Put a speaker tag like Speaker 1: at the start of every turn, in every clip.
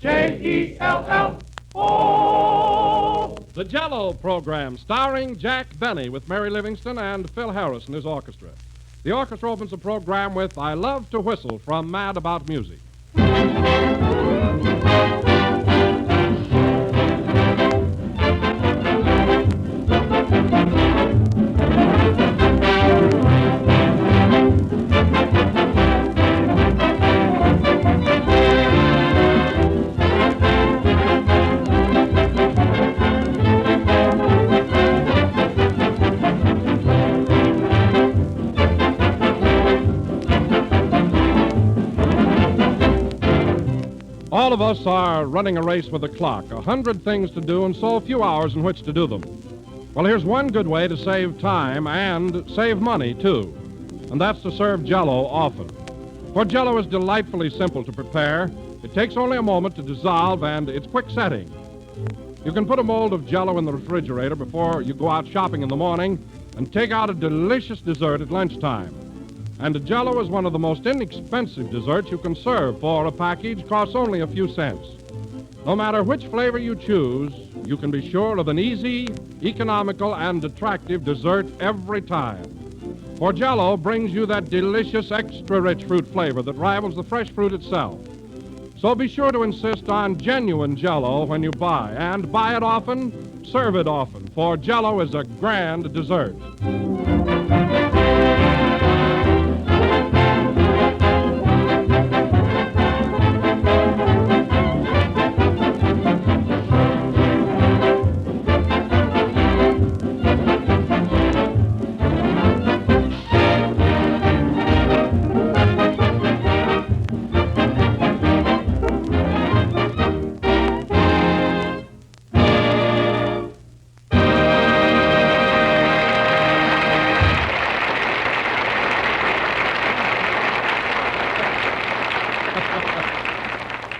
Speaker 1: J-E-L-L-O.
Speaker 2: The Jell-O program, starring Jack Benny with Mary Livingston and Phil Harris and his orchestra. The orchestra opens the program with I Love to Whistle from Mad About Music. All of us are running a race with the clock, 100 things to do and so few hours in which to do them. Well, here's one good way to save time and save money, too, and that's to serve Jell-O often. For Jell-O is delightfully simple to prepare. It takes only a moment to dissolve, and it's quick setting. You can put a mold of Jell-O in the refrigerator before you go out shopping in the morning and take out a delicious dessert at lunchtime. And Jell-O is one of the most inexpensive desserts you can serve, for a package costs only a few cents. No matter which flavor you choose, you can be sure of an easy, economical, and attractive dessert every time. For Jell-O brings you that delicious, extra-rich fruit flavor that rivals the fresh fruit itself. So be sure to insist on genuine Jell-O when you buy, and buy it often, serve it often, for Jell-O is a grand dessert.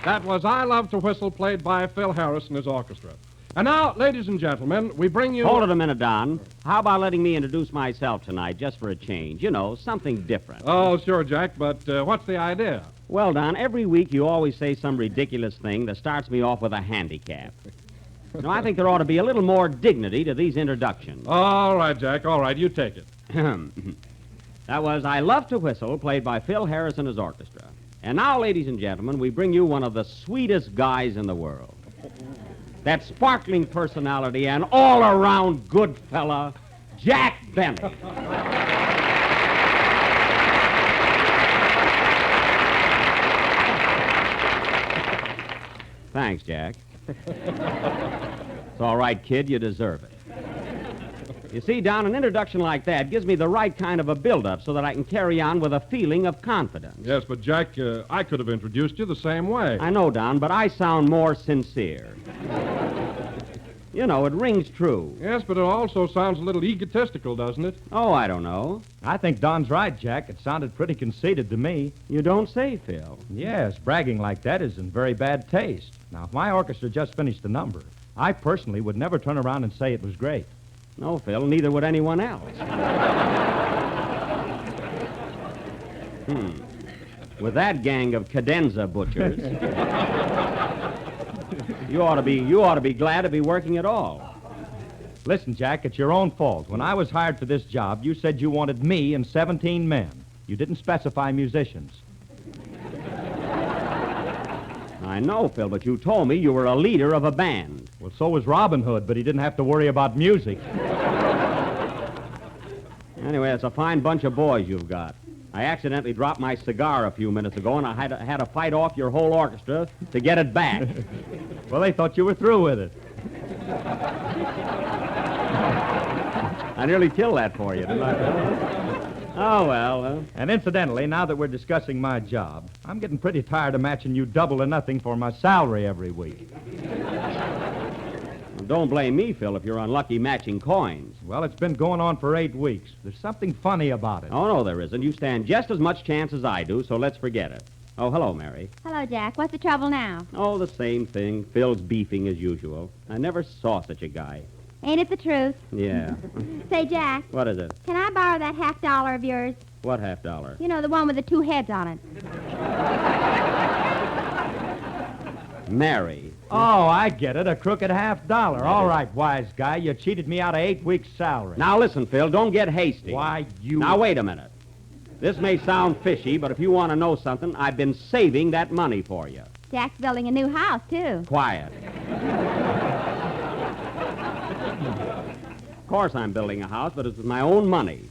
Speaker 2: That was I Love to Whistle, played by Phil Harris and his orchestra. And now, ladies and gentlemen, we bring you...
Speaker 3: Hold it a minute, Don. How about letting me introduce myself tonight, just for a change? You know, something different.
Speaker 2: Oh, sure, Jack, but what's the idea?
Speaker 3: Well, Don, every week you always say some ridiculous thing that starts me off with a handicap. Now, I think there ought to be a little more dignity to these introductions.
Speaker 2: All right, Jack, all right, you take it.
Speaker 3: That was I Love to Whistle, played by Phil Harris and his orchestra. And now, ladies and gentlemen, we bring you one of the sweetest guys in the world. That sparkling personality and all-around good fella, Jack Benny. Thanks, Jack. It's all right, kid. You deserve it. You see, Don, an introduction like that gives me the right kind of a build-up so that I can carry on with a feeling of confidence.
Speaker 2: Yes, but, Jack, I could have introduced you the same way.
Speaker 3: I know, Don, but I sound more sincere. You know, it rings true.
Speaker 2: Yes, but it also sounds a little egotistical, doesn't it?
Speaker 3: Oh, I don't know.
Speaker 4: I think Don's right, Jack. It sounded pretty conceited to me.
Speaker 3: You don't say, Phil.
Speaker 4: Yes, bragging like that is in very bad taste. Now, if my orchestra just finished the number, I personally would never turn around and say it was great.
Speaker 3: No, Phil, neither would anyone else. With that gang of cadenza butchers, you ought to be glad to be working at all.
Speaker 4: Listen, Jack, it's your own fault. When I was hired for this job, you said you wanted me and 17 men. You didn't specify musicians.
Speaker 3: I know, Phil, but you told me you were a leader of a band.
Speaker 4: Well, so was Robin Hood, but he didn't have to worry about music.
Speaker 3: Anyway, it's a fine bunch of boys you've got. I accidentally dropped my cigar a few minutes ago, and I had to fight off your whole orchestra to get it back.
Speaker 4: Well, they thought you were through with it.
Speaker 3: I nearly killed that for you, didn't I, Phil? Oh, well.
Speaker 4: And incidentally, now that we're discussing my job, I'm getting pretty tired of matching you double or nothing for my salary every week.
Speaker 3: Well, don't blame me, Phil, if you're unlucky matching coins.
Speaker 4: Well, it's been going on for 8 weeks. There's something funny about it.
Speaker 3: Oh, no, there isn't. You stand just as much chance as I do, so let's forget it. Oh, hello, Mary.
Speaker 5: Hello, Jack. What's the trouble now?
Speaker 3: Oh, the same thing. Phil's beefing as usual. I never saw such a guy.
Speaker 5: Ain't it the truth?
Speaker 3: Yeah.
Speaker 5: Say, Jack,
Speaker 3: What is it?
Speaker 5: can I borrow that $50 of yours?
Speaker 3: What $50?
Speaker 5: You know, the one with the 2 heads on it.
Speaker 3: Mary.
Speaker 4: Oh, I get it. A crooked $50. All right, wise guy. You cheated me out of 8 weeks' salary.
Speaker 3: Now, listen, Phil, don't get hasty.
Speaker 4: Why, you...
Speaker 3: Now, wait a minute. This may sound fishy, but if you want to know something, I've been saving that money for you.
Speaker 5: Jack's building a new house, too.
Speaker 3: Quiet. Of course I'm building a house, but it's with my own money.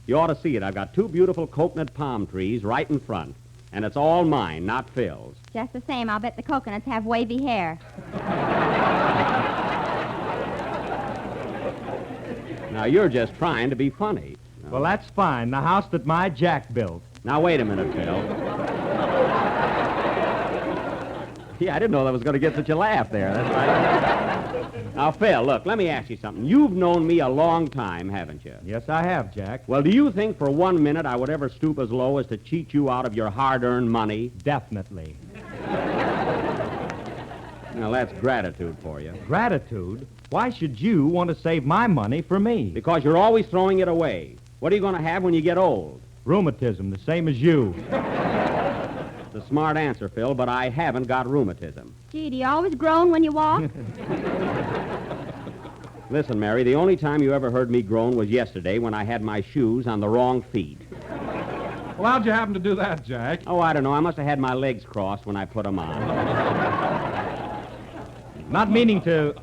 Speaker 3: You ought to see it. I've got 2 beautiful coconut palm trees right in front, and it's all mine, not Phil's.
Speaker 5: Just the same, I'll bet the coconuts have wavy hair.
Speaker 3: Now, you're just trying to be funny.
Speaker 4: Well, that's fine. The house that my Jack built.
Speaker 3: Now, wait a minute, Phil. Yeah, I didn't know that was going to get such a laugh there. That's right. Now, Phil, look, let me ask you something. You've known me a long time, haven't you?
Speaker 4: Yes, I have, Jack.
Speaker 3: Well, do you think for 1 minute I would ever stoop as low as to cheat you out of your hard-earned money?
Speaker 4: Definitely.
Speaker 3: Now, that's gratitude for you.
Speaker 4: Gratitude? Why should you want to save my money for me?
Speaker 3: Because you're always throwing it away. What are you going to have when you get old?
Speaker 4: Rheumatism, the same as you.
Speaker 3: It's a smart answer, Phil, but I haven't got rheumatism.
Speaker 5: Gee, do you always groan when you walk?
Speaker 3: Listen, Mary, the only time you ever heard me groan was yesterday when I had my shoes on the wrong feet.
Speaker 2: Well, how'd you happen to do that, Jack?
Speaker 3: Oh, I don't know. I must have had my legs crossed when I put them on.
Speaker 4: Not meaning to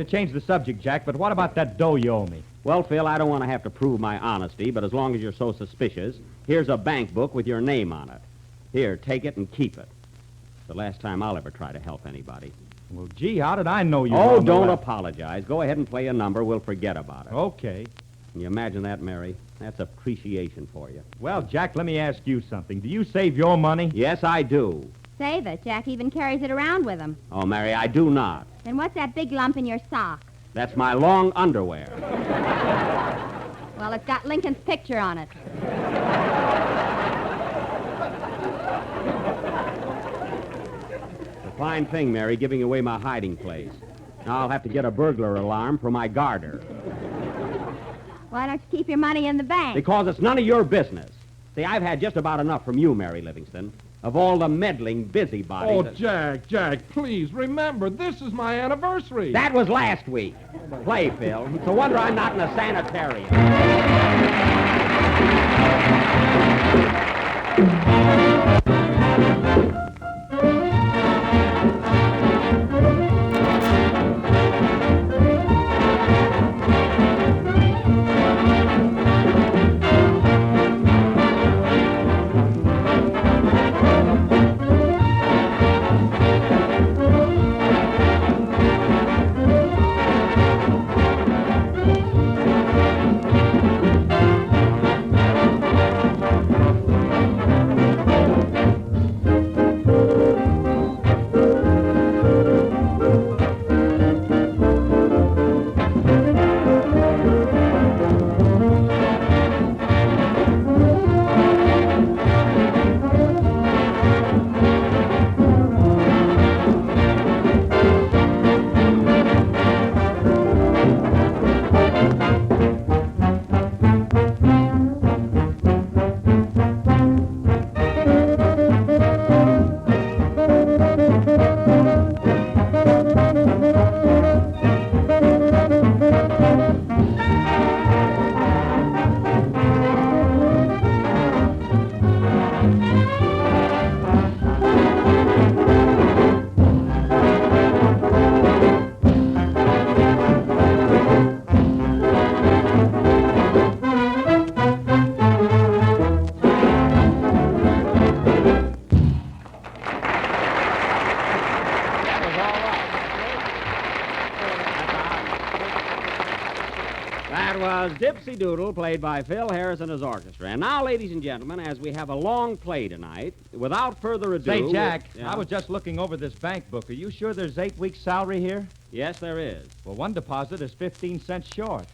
Speaker 4: change the subject, Jack, but what about that dough you owe me?
Speaker 3: Well, Phil, I don't want to have to prove my honesty, but as long as you're so suspicious, here's a bank book with your name on it. Here, take it and keep it. It's the last time I'll ever try to help anybody.
Speaker 4: Well, gee, how did I know you
Speaker 3: Oh,
Speaker 4: were on the
Speaker 3: don't
Speaker 4: left?
Speaker 3: apologize. Go ahead and play a number. We'll forget about it.
Speaker 4: Okay.
Speaker 3: Can you imagine that, Mary? That's appreciation for you.
Speaker 4: Well, Jack, let me ask you something. Do you save your money?
Speaker 3: Yes, I do.
Speaker 5: Save it. Jack even carries it around with him.
Speaker 3: Oh, Mary, I do not.
Speaker 5: Then what's that big lump in your sock?
Speaker 3: That's my long underwear.
Speaker 5: Well, it's got Lincoln's picture on it.
Speaker 3: It's a fine thing, Mary, giving away my hiding place. Now I'll have to get a burglar alarm for my garter.
Speaker 5: Why don't you keep your money in the bank?
Speaker 3: Because it's none of your business. See, I've had just about enough from you, Mary Livingston, of all the meddling busybodies.
Speaker 2: Oh, Jack, please, remember, this is my anniversary.
Speaker 3: That was last week. Play, Phil. It's a wonder I'm not in a sanitarium. That was Dipsy Doodle, played by Phil Harris and his orchestra. And now, ladies and gentlemen, as we have a long play tonight, without further ado...
Speaker 4: Say, Jack,
Speaker 3: Yeah?
Speaker 4: I was just looking over this bank book. Are you sure there's 8 weeks' salary here?
Speaker 3: Yes, there is.
Speaker 4: Well, one deposit is 15 cents short.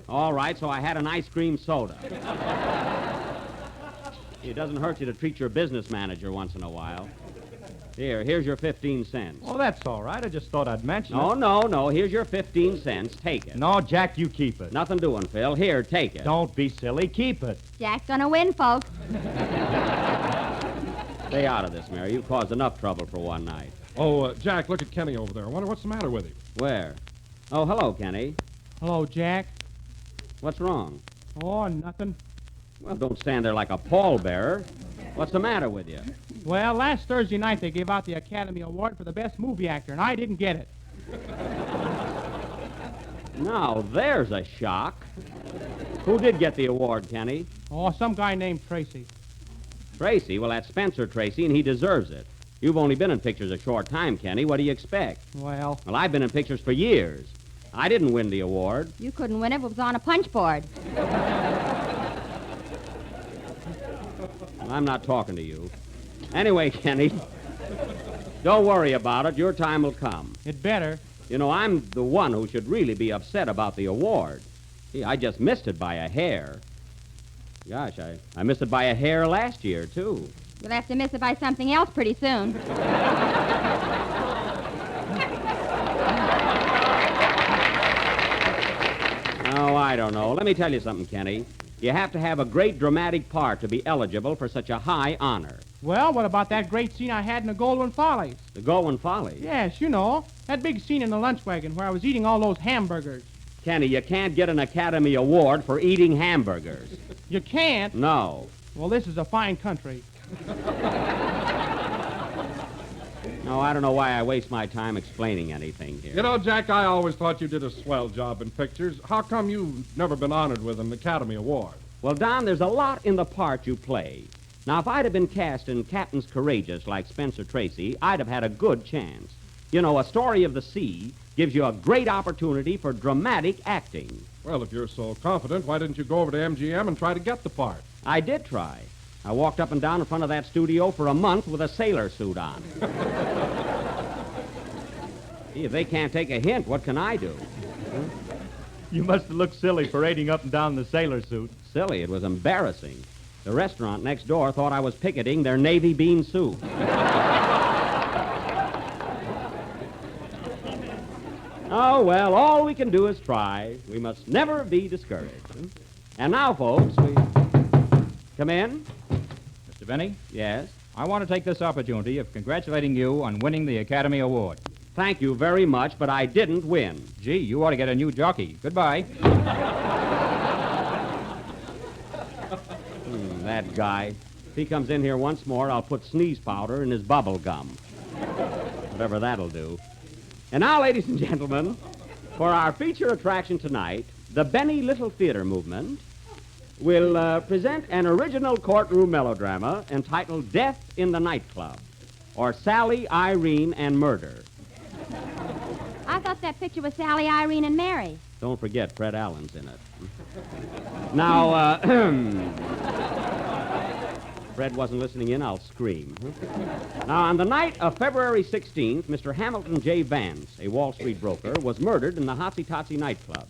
Speaker 3: All right, so I had an ice cream soda. It doesn't hurt you to treat your business manager once in a while. Here's your 15 cents.
Speaker 4: Oh, that's all right. I just thought I'd mention
Speaker 3: No,
Speaker 4: it.
Speaker 3: no. Here's your 15 cents. Take it.
Speaker 4: No, Jack, you keep it.
Speaker 3: Nothing doing, Phil. Here, take it.
Speaker 4: Don't be silly. Keep it.
Speaker 5: Jack's gonna win, folks.
Speaker 3: Stay out of this, Mary. You've caused enough trouble for one night.
Speaker 2: Oh, Jack, look at Kenny over there. I wonder what's the matter with him.
Speaker 3: Where? Oh, hello, Kenny.
Speaker 1: Hello, Jack.
Speaker 3: What's wrong?
Speaker 1: Oh, nothing.
Speaker 3: Well, don't stand there like a pallbearer. What's the matter with you?
Speaker 1: Well, last Thursday night they gave out the Academy Award for the Best Movie Actor, and I didn't get it.
Speaker 3: Now, there's a shock. Who did get the award, Kenny?
Speaker 1: Oh, some guy named Tracy.
Speaker 3: Tracy? Well, that's Spencer Tracy, and he deserves it. You've only been in pictures a short time, Kenny. What do you expect?
Speaker 1: Well,
Speaker 3: Well, I've been in pictures for years. I didn't win the award.
Speaker 5: You couldn't win it if it was on a punch board.
Speaker 3: I'm not talking to you. Anyway, Kenny, don't worry about it. Your time will come.
Speaker 1: it better.
Speaker 3: You know, I'm the one who should really be upset about the award. See, I just missed it by a hair. Gosh, I missed it by a hair last year, too.
Speaker 5: You'll have to miss it by something else pretty soon.
Speaker 3: Oh, I don't know. Let me tell you something, Kenny. You have to have a great dramatic part to be eligible for such a high honor.
Speaker 1: Well, what about that great scene I had in the Goldwyn Follies?
Speaker 3: The Goldwyn Follies.
Speaker 1: Yes, you know, that big scene in the lunch wagon where I was eating all those hamburgers.
Speaker 3: Kenny, you can't get an Academy Award for eating hamburgers.
Speaker 1: You can't?
Speaker 3: No.
Speaker 1: Well, this is a fine country.
Speaker 3: No, I don't know why I waste my time explaining anything here.
Speaker 2: You know, Jack, I always thought you did a swell job in pictures. How come you've never been honored with an Academy Award?
Speaker 3: Well, Don, there's a lot in the part you play. Now, if I'd have been cast in Captains Courageous like Spencer Tracy, I'd have had a good chance. You know, A Story of the Sea gives you a great opportunity for dramatic acting.
Speaker 2: Well, if you're so confident, why didn't you go over to MGM and try to get the part?
Speaker 3: I did try. I walked up and down in front of that studio for a month with a sailor suit on. Gee, if they can't take a hint, what can I do?
Speaker 4: You must have looked silly parading up and down in the sailor suit.
Speaker 3: Silly, it was embarrassing. The restaurant next door thought I was picketing their navy bean soup. Oh, well, all we can do is try. We must never be discouraged. And now, folks, we... Come in?
Speaker 6: Mr. Benny,
Speaker 3: Yes?
Speaker 6: I want to take this opportunity of congratulating you on winning the Academy Award.
Speaker 3: Thank you very much, but I didn't win.
Speaker 6: Gee, you ought to get a new jockey. Goodbye.
Speaker 3: That guy. If he comes in here once more, I'll put sneeze powder in his bubble gum. Whatever that'll do. And now, ladies and gentlemen, for our feature attraction tonight, the Benny Little Theater Movement will present an original courtroom melodrama entitled Death in the Nightclub, or Sally, Irene, and Murder.
Speaker 5: I thought that picture was Sally, Irene, and Mary.
Speaker 3: Don't forget, Fred Allen's in it. Now, Fred wasn't listening in, I'll scream. Now, on the night of February 16th, Mr. Hamilton J. Vance, a Wall Street broker, was murdered in the Hotsy Totsy nightclub.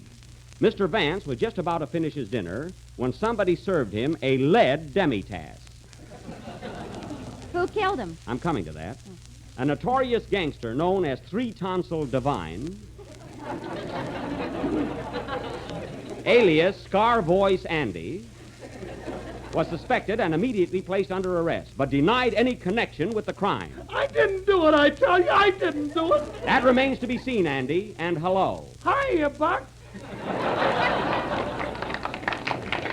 Speaker 3: Mr. Vance was just about to finish his dinner when somebody served him a lead demitasse.
Speaker 5: Who killed him?
Speaker 3: I'm coming to that. A notorious gangster known as Three Tonsil Divine, alias Scar Voice Andy, was suspected and immediately placed under arrest, but denied any connection with the crime.
Speaker 7: I didn't do it, I tell you. I didn't do it.
Speaker 3: That remains to be seen, Andy, and hello.
Speaker 7: Hiya, Buck.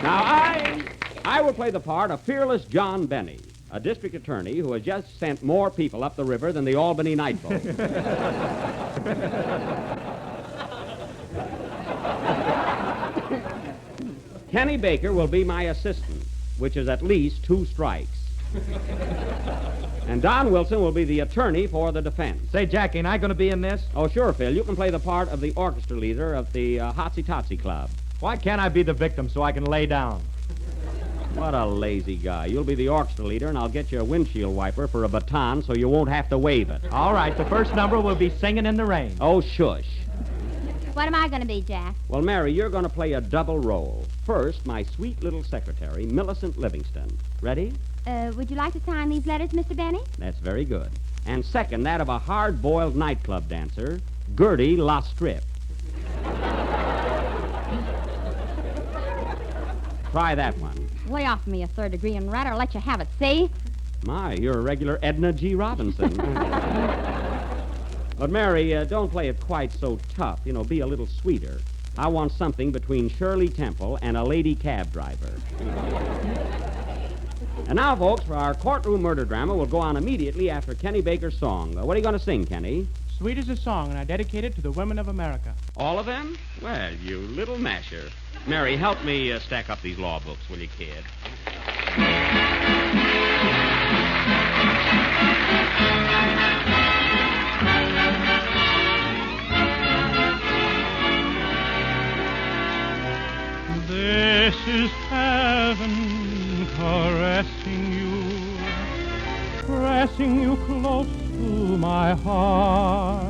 Speaker 3: Now, I will play the part of fearless John Benny, a district attorney who has just sent more people up the river than the Albany night boat. Kenny Baker will be my assistant, which is at least 2 strikes. And Don Wilson will be the attorney for the defense.
Speaker 4: Say, Jackie, ain't I going to be in this?
Speaker 3: Oh, sure, Phil. You can play the part of the orchestra leader of the Hotsy Totsy Club.
Speaker 4: Why can't I be the victim so I can lay down?
Speaker 3: What a lazy guy. You'll be the orchestra leader, and I'll get you a windshield wiper for a baton so you won't have to wave it.
Speaker 4: All right, the first number will be Singing in the Rain.
Speaker 3: Oh, shush.
Speaker 5: What am I going to be, Jack?
Speaker 3: Well, Mary, you're going to play a double role. First, my sweet little secretary, Millicent Livingston. Ready?
Speaker 5: Would you like to sign these letters, Mr. Benny?
Speaker 3: That's very good. And second, that of a hard-boiled nightclub dancer, Gertie La Strip. Try that one.
Speaker 5: Lay off me a third degree and right, or I'll let you have it, see?
Speaker 3: My, you're a regular Edna G. Robinson. But, Mary, don't play it quite so tough. Be a little sweeter. I want something between Shirley Temple and a lady cab driver. And now, folks, for our courtroom murder drama, we'll go on immediately after Kenny Baker's song. What are you going to sing, Kenny?
Speaker 1: Sweet is a song, and I dedicate it to the women of America.
Speaker 3: All of them? Well, you little masher. Mary, help me stack up these law books, will you, kid?
Speaker 8: This is heaven caressing you, pressing you close to my heart.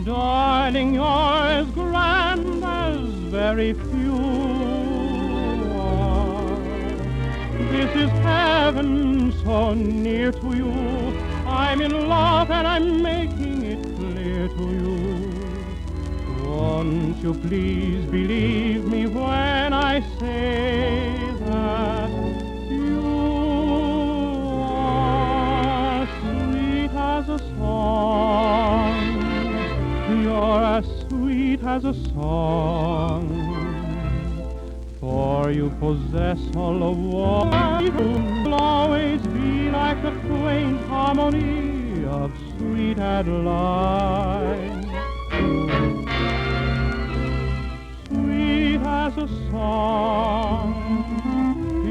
Speaker 8: Darling, you're as grand as very few are. This is heaven so near to you. I'm in love and I'm making it clear to you. Won't you please believe me when I say that you are sweet as a song. You're as sweet as a song. For you possess all the warmth. You'll always be like the quaint harmony of sweet Adeline. Sweet as a song,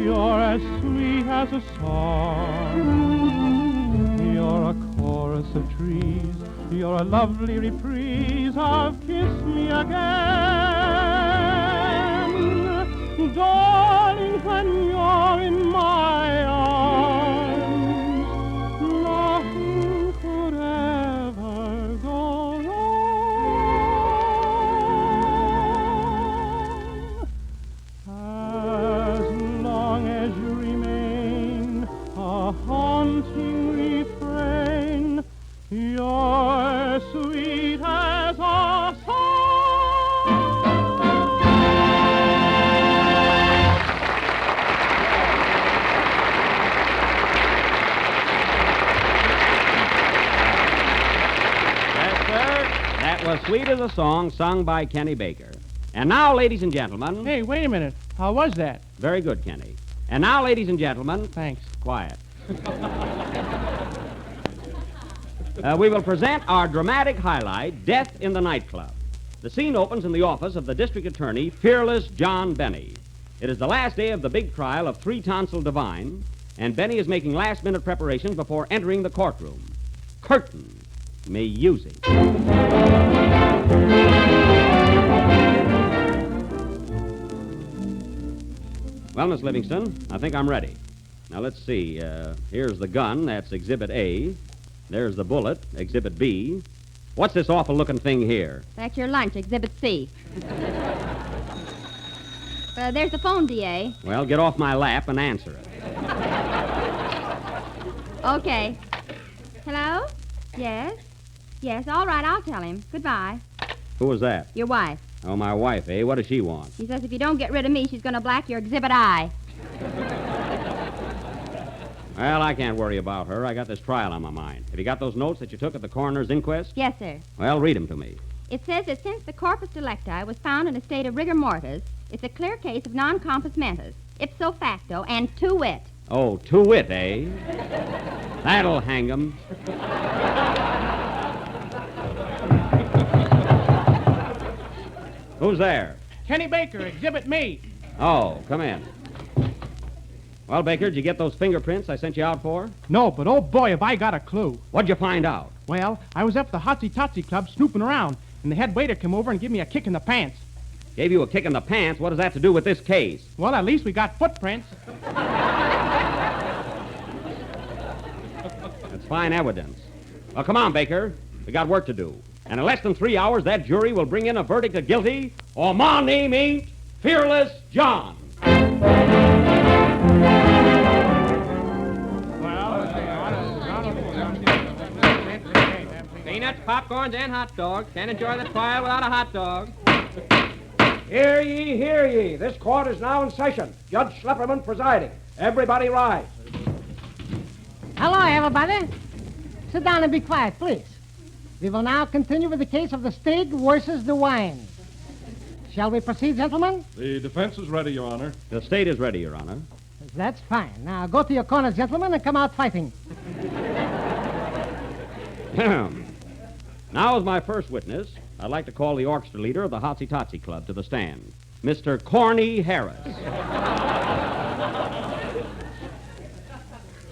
Speaker 8: you're as sweet as a song. You're a chorus of trees, you're a lovely reprise of Kiss Me Again. Darling, when you're in my arms, nothing could ever go wrong. As long as you remain a haunting refrain, you're sweet as a song.
Speaker 3: That was Sweet as a Song, sung by Kenny Baker. And now, ladies and gentlemen...
Speaker 1: Hey, wait a minute. How was that?
Speaker 3: Very good, Kenny. And now, ladies and gentlemen...
Speaker 1: Thanks.
Speaker 3: Quiet. We will present our dramatic highlight, Death in the Nightclub. The scene opens in the office of the district attorney, Fearless John Benny. It is the last day of the big trial of Three Tonsil Divine, and Benny is making last-minute preparations before entering the courtroom. Curtain. Music. Well, Miss Livingston, I think I'm ready. Now, let's see. Here's the gun. That's Exhibit A. There's the bullet, Exhibit B. What's this awful-looking thing here?
Speaker 5: That's your lunch, Exhibit C. There's the phone, D.A.
Speaker 3: Well, get off my lap and answer it.
Speaker 5: Okay. Hello? Yes? Yes, all right, I'll tell him. Goodbye.
Speaker 3: Who was that?
Speaker 5: Your wife.
Speaker 3: Oh, my wife, eh? What does she want?
Speaker 5: She says if you don't get rid of me, she's going to black your Exhibit I.
Speaker 3: Well, I can't worry about her. I got this trial on my mind. Have you got those notes that you took at the coroner's inquest?
Speaker 5: Yes, sir.
Speaker 3: Well, read them to me.
Speaker 5: It says that since the corpus delicti was found in a state of rigor mortis, it's a clear case of non compos mentis, ipso facto, and to wit.
Speaker 3: Oh, to wit, eh? That'll hang 'em. Who's there?
Speaker 1: Kenny Baker, exhibit me.
Speaker 3: Oh, come in. Well, Baker, did you get those fingerprints I sent you out for?
Speaker 1: No, but oh boy, have I got a clue.
Speaker 3: What'd you find out?
Speaker 1: Well, I was up at the Hotsy Totsy Club snooping around, and the head waiter came over and gave me a kick in the pants.
Speaker 3: Gave you a kick in the pants? What does that have to do with this case?
Speaker 1: Well, at least we got footprints.
Speaker 3: That's fine evidence. Well, come on, Baker. We got work to do. And in less than 3 hours, that jury will bring in a verdict of guilty, or my name ain't Fearless John.
Speaker 6: Peanuts, popcorns, and hot dogs. Can't enjoy the trial without a hot dog.
Speaker 9: Hear ye, hear ye. This court is now in session. Judge Schlepperman presiding. Everybody rise.
Speaker 10: Hello, everybody. Sit down and be quiet, please. We will now continue with the case of the steak versus the wine. Shall we proceed, gentlemen?
Speaker 2: The defense is ready, Your Honor.
Speaker 3: The state is ready, Your Honor.
Speaker 10: That's fine. Now go to your corners, gentlemen, and come out fighting.
Speaker 3: Now, as my first witness, I'd like to call the orchestra leader of the Hotsy Totsy Club to the stand, Mr. Corny Harris.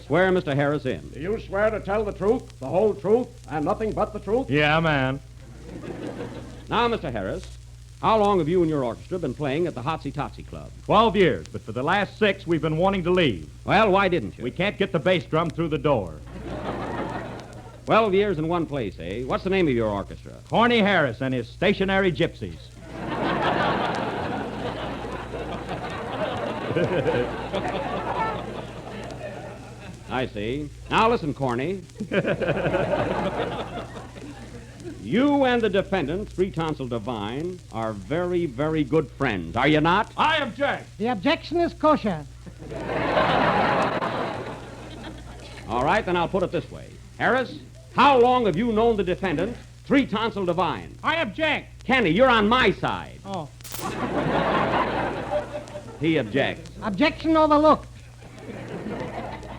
Speaker 3: Swear Mr. Harris in.
Speaker 9: Do you swear to tell the truth, the whole truth, and nothing but the truth?
Speaker 4: Yeah, man.
Speaker 3: Now, Mr. Harris, how long have you and your orchestra been playing at the Hotsy Totsy Club?
Speaker 4: 12 years, but for the last 6, we've been wanting to leave.
Speaker 3: Well, why didn't you?
Speaker 4: We can't get the bass drum through the door.
Speaker 3: 12 years in one place, eh? What's the name of your orchestra?
Speaker 4: Corny Harris and his stationary gypsies.
Speaker 3: I see. Now listen, Corny. You and the defendant, Three Tonsil Divine, are very, very good friends, are you not?
Speaker 2: I object.
Speaker 10: The objection is kosher.
Speaker 3: All right, then I'll put it this way. Harris, how long have you known the defendant, Three Tonsil Divine?
Speaker 1: I object.
Speaker 3: Kenny, you're on my side.
Speaker 1: Oh.
Speaker 3: He objects.
Speaker 10: Objection overlooked.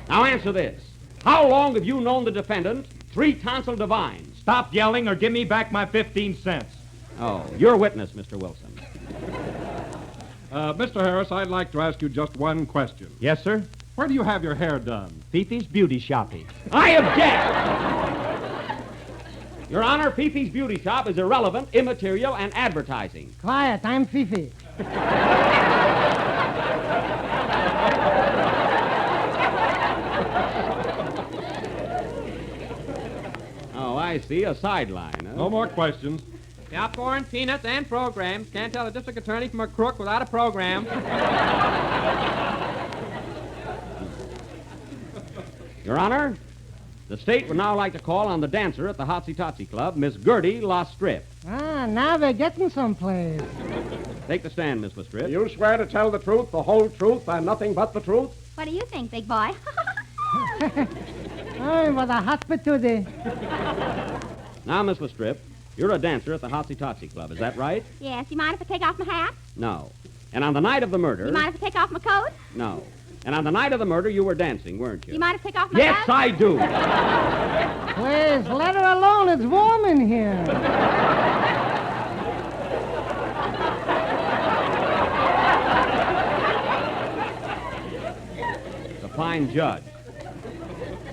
Speaker 3: Now answer this. How long have you known the defendant, Three Tonsil Divine?
Speaker 4: Stop yelling or give me back my 15 cents.
Speaker 3: Oh, your witness, Mr. Wilson.
Speaker 2: Mr. Harris, I'd like to ask you just one question.
Speaker 4: Yes, sir?
Speaker 2: Where do you have your hair done?
Speaker 4: Fifi's Beauty Shoppy.
Speaker 3: I object! Your Honor, Fifi's Beauty Shop is irrelevant, immaterial, and advertising.
Speaker 10: Quiet, I'm Fifi.
Speaker 3: Oh, I see. A sideline, huh?
Speaker 2: No more questions.
Speaker 1: Popcorn, peanuts, and programs. Can't tell a district attorney from a crook without a program.
Speaker 3: Your Honor, the state would now like to call on the dancer at the Hotsy Totsy Club, Miss Gertie Lastrip.
Speaker 10: Ah, now we're getting someplace.
Speaker 3: Take the stand, Miss
Speaker 9: Do
Speaker 3: Lastrip.
Speaker 9: you swear to tell the truth, the whole truth, and nothing but the truth?
Speaker 5: What do you think, big boy?
Speaker 10: Oh, what a hot patootie.
Speaker 3: Now, Miss Lastrip, you're a dancer at the Hotsy Totsy Club, is that right?
Speaker 5: Yes, you mind if I take off my hat?
Speaker 3: No. And on the night of the murder...
Speaker 5: You mind if I take off my coat?
Speaker 3: No. And on the night of the murder, you were dancing, weren't you?
Speaker 5: You mind if I take off my
Speaker 3: Yes,
Speaker 5: hat?
Speaker 3: I do.
Speaker 10: Please, let her alone. It's warm in here.
Speaker 3: The fine judge.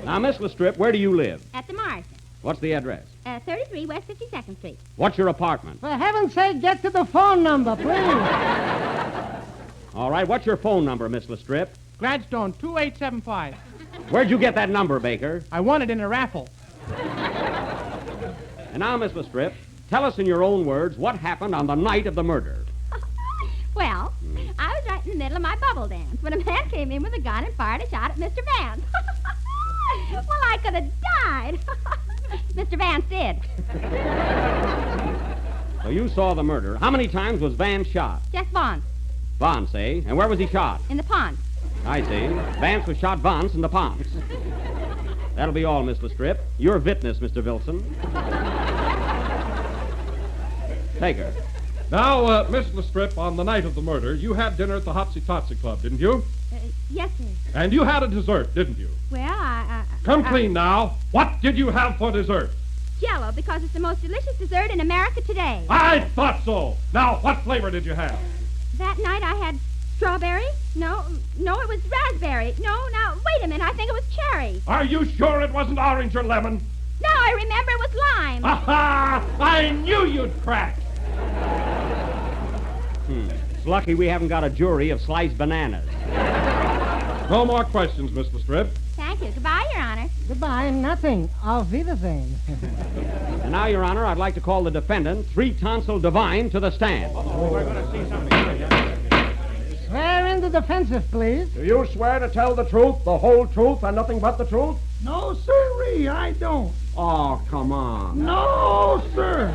Speaker 3: Now, Miss Lastrip, where do you live?
Speaker 5: At the Mars.
Speaker 3: What's the address?
Speaker 5: 33 West 52nd Street.
Speaker 3: What's your apartment?
Speaker 10: For heaven's sake, get to the phone number, please.
Speaker 3: All right, what's your phone number, Miss Lastrip?
Speaker 1: Gladstone, 2875.
Speaker 3: Where'd you get that number, Baker?
Speaker 1: I won it in a raffle.
Speaker 3: And now, Miss Lastrip, tell us in your own words what happened on the night of the murder.
Speaker 5: Well, I was right in the middle of my bubble dance when a man came in with a gun and fired a shot at Mr. Vance. Well, I could have died. Mr. Vance did.
Speaker 3: So you saw the murder. How many times was Vance shot?
Speaker 5: Just once.
Speaker 3: Vance, eh? And where was he shot?
Speaker 5: In the pond.
Speaker 3: I see. Vance was shot Vance in the pond. That'll be all, Miss Lastrip. Your witness, Mr. Wilson. Take her.
Speaker 2: Now, Miss Lastrip, on the night of the murder, you had dinner at the Hotsy Totsy Club, didn't you?
Speaker 5: Yes, sir.
Speaker 2: And you had a dessert, didn't you?
Speaker 5: Well,
Speaker 2: Come clean now. What did you have for dessert?
Speaker 5: Jello, because it's the most delicious dessert in America today.
Speaker 2: I thought so. Now, what flavor did you have?
Speaker 5: That night I had strawberry. No, it was raspberry. No, now, wait a minute. I think it was cherry.
Speaker 2: Are you sure it wasn't orange or lemon?
Speaker 5: No, I remember it was lime.
Speaker 2: Ha! I knew you'd crack.
Speaker 3: It's lucky we haven't got a jury of sliced bananas.
Speaker 2: No more questions, Miss Lastrip.
Speaker 5: Thank you. Goodbye, Your Honor.
Speaker 10: Goodbye, nothing. Auf Wiedersehen.
Speaker 3: And now, Your Honor, I'd like to call the defendant, Three Tonsil Divine, to the stand.
Speaker 10: Swear in the defensive, please.
Speaker 9: Do you swear to tell the truth, the whole truth, and nothing but the truth?
Speaker 7: No, sirree, I don't.
Speaker 3: Oh, come on.
Speaker 7: No, sir.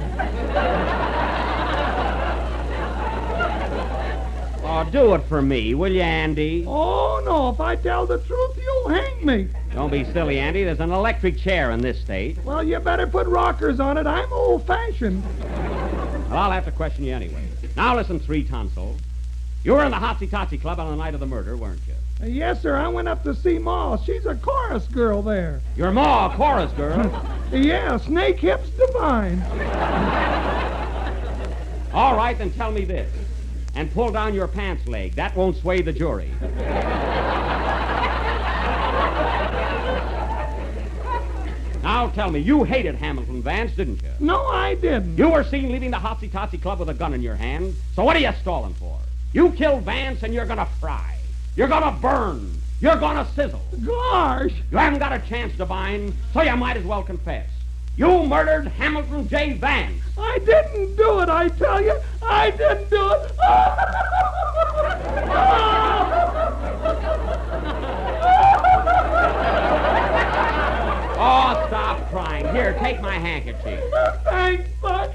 Speaker 3: Oh, do it for me, will you, Andy?
Speaker 7: Oh, no, if I tell the truth, you'll hang me.
Speaker 3: Don't be silly, Andy. There's an electric chair in this state.
Speaker 7: Well, you better put rockers on it. I'm old-fashioned.
Speaker 3: Well, I'll have to question you anyway. Now listen, Three Tonsils. You were in the Hotsy Totsy Club on the night of the murder, weren't you?
Speaker 7: Yes, sir. I went up to see Ma. She's a chorus girl there.
Speaker 3: Your ma, a chorus girl?
Speaker 7: Yeah, Snake Hips Divine.
Speaker 3: All right, then tell me this. And pull down your pants leg. That won't sway the jury. Now tell me, you hated Hamilton Vance, didn't you?
Speaker 7: No, I didn't.
Speaker 3: You were seen leaving the Hotsy Totsy Club with a gun in your hand. So what are you stalling for? You killed Vance and you're gonna fry. You're gonna burn. You're gonna sizzle.
Speaker 7: Gosh.
Speaker 3: You haven't got a chance, Devine, so you might as well confess. You murdered Hamilton J. Vance.
Speaker 7: I didn't do it, I tell you. I didn't do it.
Speaker 3: Oh, stop crying. Here, take my handkerchief.
Speaker 7: Thanks, Buck.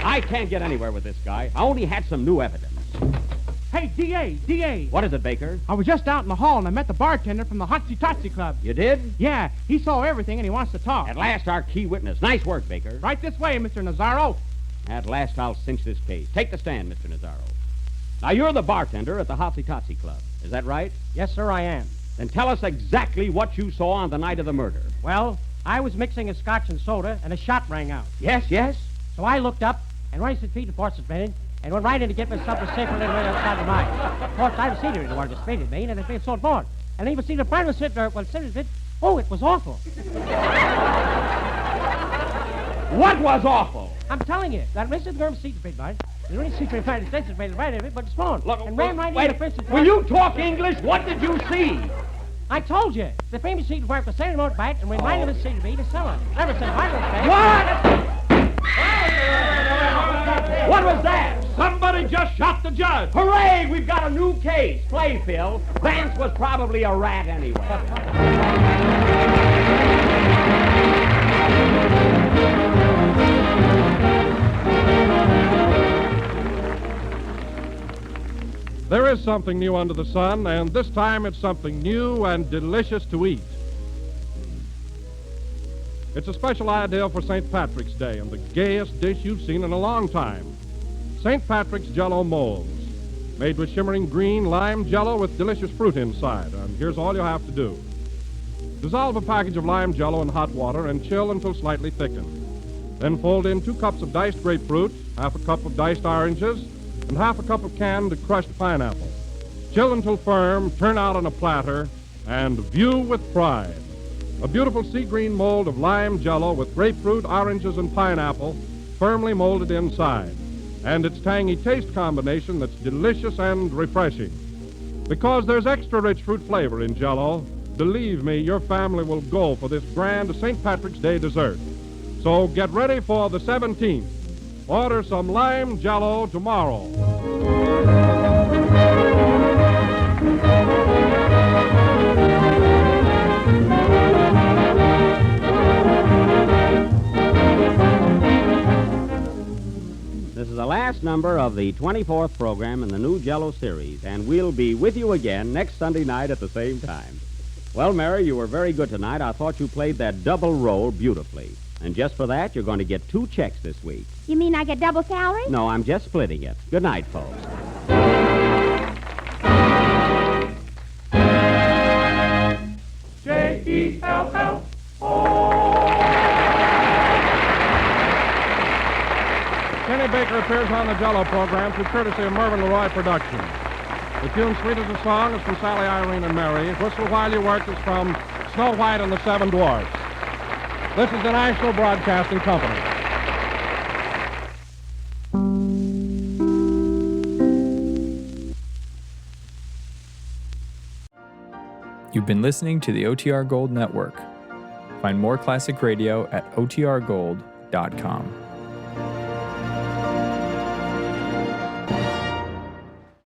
Speaker 3: I can't get anywhere with this guy. I only had some new evidence.
Speaker 1: Hey, D.A.
Speaker 3: What is it, Baker?
Speaker 1: I was just out in the hall and I met the bartender from the Hotsy Totsy Club.
Speaker 3: You did?
Speaker 1: Yeah, he saw everything and he wants to talk.
Speaker 3: At last, our key witness. Nice work, Baker.
Speaker 1: Right this way, Mr. Nazaro.
Speaker 3: At last, I'll cinch this case. Take the stand, Mr. Nazaro. Now, you're the bartender at the Hotsy Totsy Club. Is that right?
Speaker 11: Yes, sir, I am.
Speaker 3: Then tell us exactly what you saw on the night of the murder.
Speaker 11: Well, I was mixing a scotch and soda, and a shot rang out.
Speaker 3: Yes?
Speaker 11: So I looked up, and when I said feet, the force was spinning, and went right in to get myself a safer than right outside the mine. Of course, I was seated in one just fainted me, and it made so bored. And even see the friend was sitting there, oh, it was awful.
Speaker 3: What was awful?
Speaker 11: I'm telling you, that Mrs. Girl seat big mine. The only secret in the United States is made right of it, but it's phone.
Speaker 3: Look,
Speaker 11: and ran right
Speaker 3: wait,
Speaker 11: into the Princess.
Speaker 3: Will you talk English? What did you see?
Speaker 11: I told you. The famous seat wife was standing motorbike and went right into the seat to be the cellar. Never said I was bad.
Speaker 3: What? What was that?
Speaker 2: Somebody just shot the judge.
Speaker 3: Hooray! We've got a new case. Play, Phil. Vance was probably a rat anyway.
Speaker 2: There is something new under the sun, and this time it's something new and delicious to eat. It's a special idea for St. Patrick's Day and the gayest dish you've seen in a long time. St. Patrick's Jell-O molds, made with shimmering green lime Jell-O with delicious fruit inside. And here's all you have to do. Dissolve a package of lime Jell-O in hot water and chill until slightly thickened. Then fold in 2 cups of diced grapefruit, half a cup of diced oranges, and half a cup of canned crushed pineapple. Chill until firm, turn out on a platter, and view with pride. A beautiful sea green mold of lime Jell-O with grapefruit, oranges, and pineapple firmly molded inside. And its tangy taste combination that's delicious and refreshing. Because there's extra rich fruit flavor in Jell-O, believe me, your family will go for this grand St. Patrick's Day dessert. So get ready for the 17th. Order some lime Jell-O tomorrow.
Speaker 3: This is the last number of the 24th program in the new Jell-O series, and we'll be with you again next Sunday night at the same time. Well, Mary, you were very good tonight. I thought you played that double role beautifully. And just for that, you're going to get 2 checks this week.
Speaker 5: You mean I get double salary?
Speaker 3: No, I'm just splitting it. Good night, folks.
Speaker 7: Jell-O.
Speaker 2: Kenny Baker appears on the Jell-O program through courtesy of Mervyn LeRoy Productions. The tune Sweet as a Song is from Sally, Irene, and Mary. Whistle While You Work is from Snow White and the Seven Dwarfs. This is the National Broadcasting Company.
Speaker 12: You've been listening to the OTR Gold Network. Find more classic radio at otrgold.com.